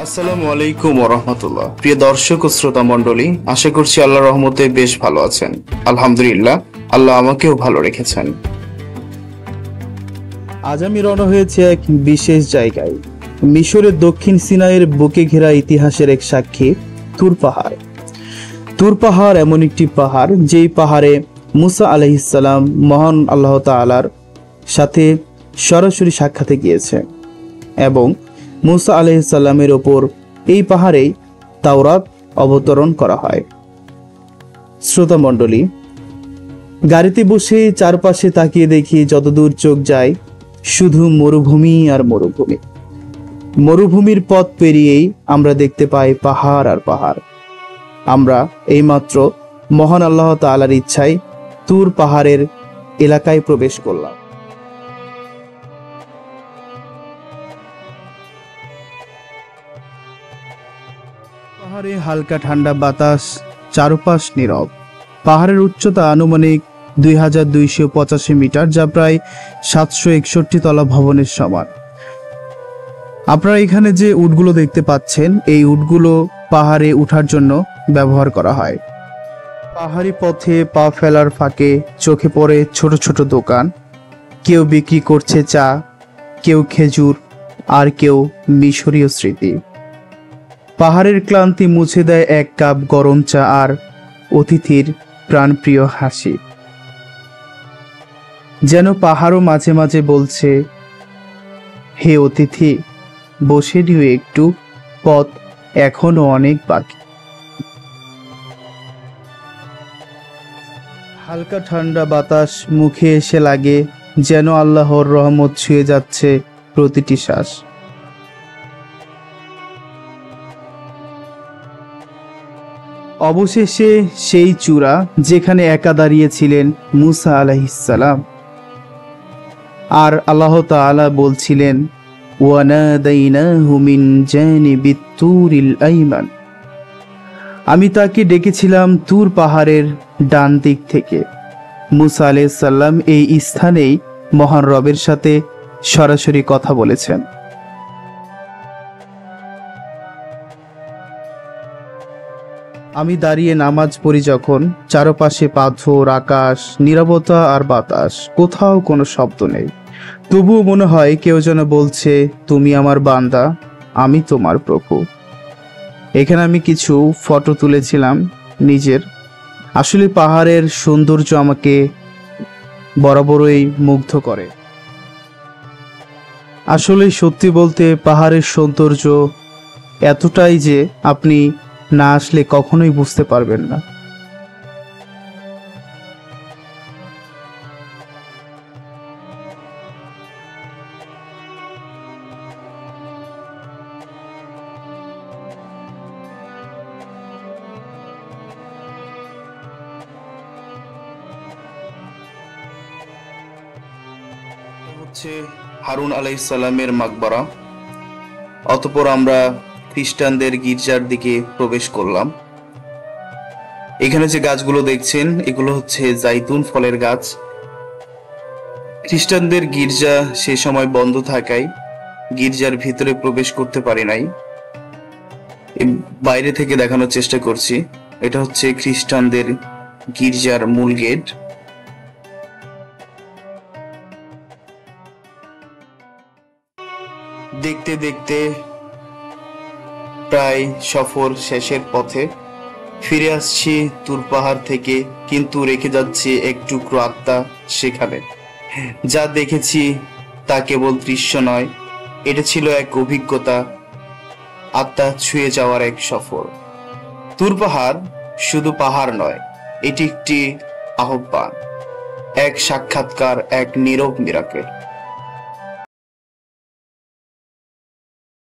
আসসালামু আলাইকুম ওয়া রাহমাতুল্লাহ। প্রিয় দর্শক ও শ্রোতা মণ্ডলী, আশা করছি আল্লাহর রহমতে বেশ ভালো আছেন। আলহামদুলিল্লাহ, আল্লাহ আমাকেও ভালো রেখেছেন। আজ আমি রওনা হয়েছে এক বিশেষ জায়গায়, মিশরের দক্ষিণ সিনাইয়ের বুকে ঘেরা ইতিহাসের এক সাক্ষী, তুর পাহাড়। তুর পাহাড় এমন একটি পাহাড় যেই পাহাড়ে মুসা আলাইহিস সালাম মহান আল্লাহ তাআলার সাথে সরাসরি সাক্ষাতে গিয়েছে এবং মুসা আলাইহিস সালামের ওপর এই পাহাড়েই তাওরাত অবতরণ করা হয়। শ্রোতা মণ্ডলী, গাড়িতে বসে চারপাশে তাকিয়ে দেখি যতদূর চোখ যায় শুধু মরুভূমি আর মরুভূমি। মরুভূমির পথ পেরিয়েই আমরা দেখতে পাই পাহাড় আর পাহাড়। আমরা এইমাত্র মহান আল্লাহ তাআলার ইচ্ছায় তুর পাহাড়ের এলাকায় প্রবেশ করলাম। পাহাড়ে হালকা ঠান্ডা বাতাস, চারপাশ নীরব। পাহাড়ের উচ্চতা আনুমানিক 2285 মিটার, যা প্রায় 761 তলা ভবনের সমান। আপনারা এখানে যে উটগুলো দেখতে পাচ্ছেন, এই উটগুলো পাহাড়ে ওঠার জন্য ব্যবহার করা হয়। পাহাড়ি পথে পা ফেলার ফাঁকে চোখে পড়ে ছোট ছোট দোকান। কেউ বিক্রি করছে চা, কেউ খেজুর, আর কেউ মিশরীয় স্মৃতি। পাহাড়ের ক্লান্তি মুছে দেয় এক কাপ গরম চা আর অতিথির প্রাণপ্রিয় হাসি। যেন পাহাড়ও মাঝে মাঝে বলছে, হে অতিথি, বসে নিও একটু, পথ এখনো অনেক বাকি। হালকা ঠান্ডা বাতাস মুখে এসে লাগে, যেন আল্লাহর রহমত ছুঁয়ে যাচ্ছে প্রতিটি শ্বাস। অবশেষে সেই চূড়া যেখানে একা দাঁড়িয়েছিলেন মুসা আলাইহিস সালাম, আর আল্লাহ তাআলা বলছিলেন, ওয়ানাদাইনাহু মিন জানিবিত তুরিল আইমান। আমি তাকে ডেকেছিলাম তুর পাহাড়ের ডান দিক থেকে। মুসা আলাইহিস সালাম এই স্থানেই মহান রবের সাথে সরাসরি কথা বলেছেন। আমি দাঁড়িয়ে নামাজ পড়ি যখন, চারপাশে পাথর, আকাশ, নীরবতা আর বাতাস, কোথাও কোনো শব্দ নেই। তবুও মনে হয় কেউ যেন বলছে, তুমি আমার বান্দা, আমি তোমার প্রভু। এখানে আমি কিছু ফটো তুলেছিলাম নিজের। আসলে পাহাড়ের সৌন্দর্য আমাকে বরাবরই মুগ্ধ করে। আসলে সত্যি বলতে পাহাড়ের সৌন্দর্য এতটাই যে আপনি না আসলে কখনোই বুঝতে পারবেন না। হচ্ছে হারুন আলাইহিস সালামের মাকবারা। অতঃপর আমরা খ্রিস্টানদের গির্জার দিকে প্রবেশ করলাম। এখানে যে গাছগুলো দেখছেন, এগুলো হচ্ছে জাইতুন ফলের গাছ। খ্রিস্টানদের গির্জা সে সময় বন্ধ থাকায় গির্জার ভিতরে প্রবেশ করতে পারি নাই। বাইরে থেকে দেখানোর চেষ্টা করছি। এটা হচ্ছে খ্রিস্টানদের গির্জার মূল গেট। দেখতে দেখতে প্রায় সফর শেষের পথে। ফিরে আসছি তুর পাহাড় থেকে, কিন্তু রেখে যাচ্ছি এক টুকরো আত্মা সেখানে। যা দেখেছি তা কেবল দৃশ্য নয়, এটা ছিল এক অভিজ্ঞতা, আত্মা ছুঁয়ে যাওয়ার এক সফর। তুর পাহাড় শুধু পাহাড় নয়, এটি একটি আহ্বান, এক সাক্ষাৎকার, এক নীরব মিরাকেল।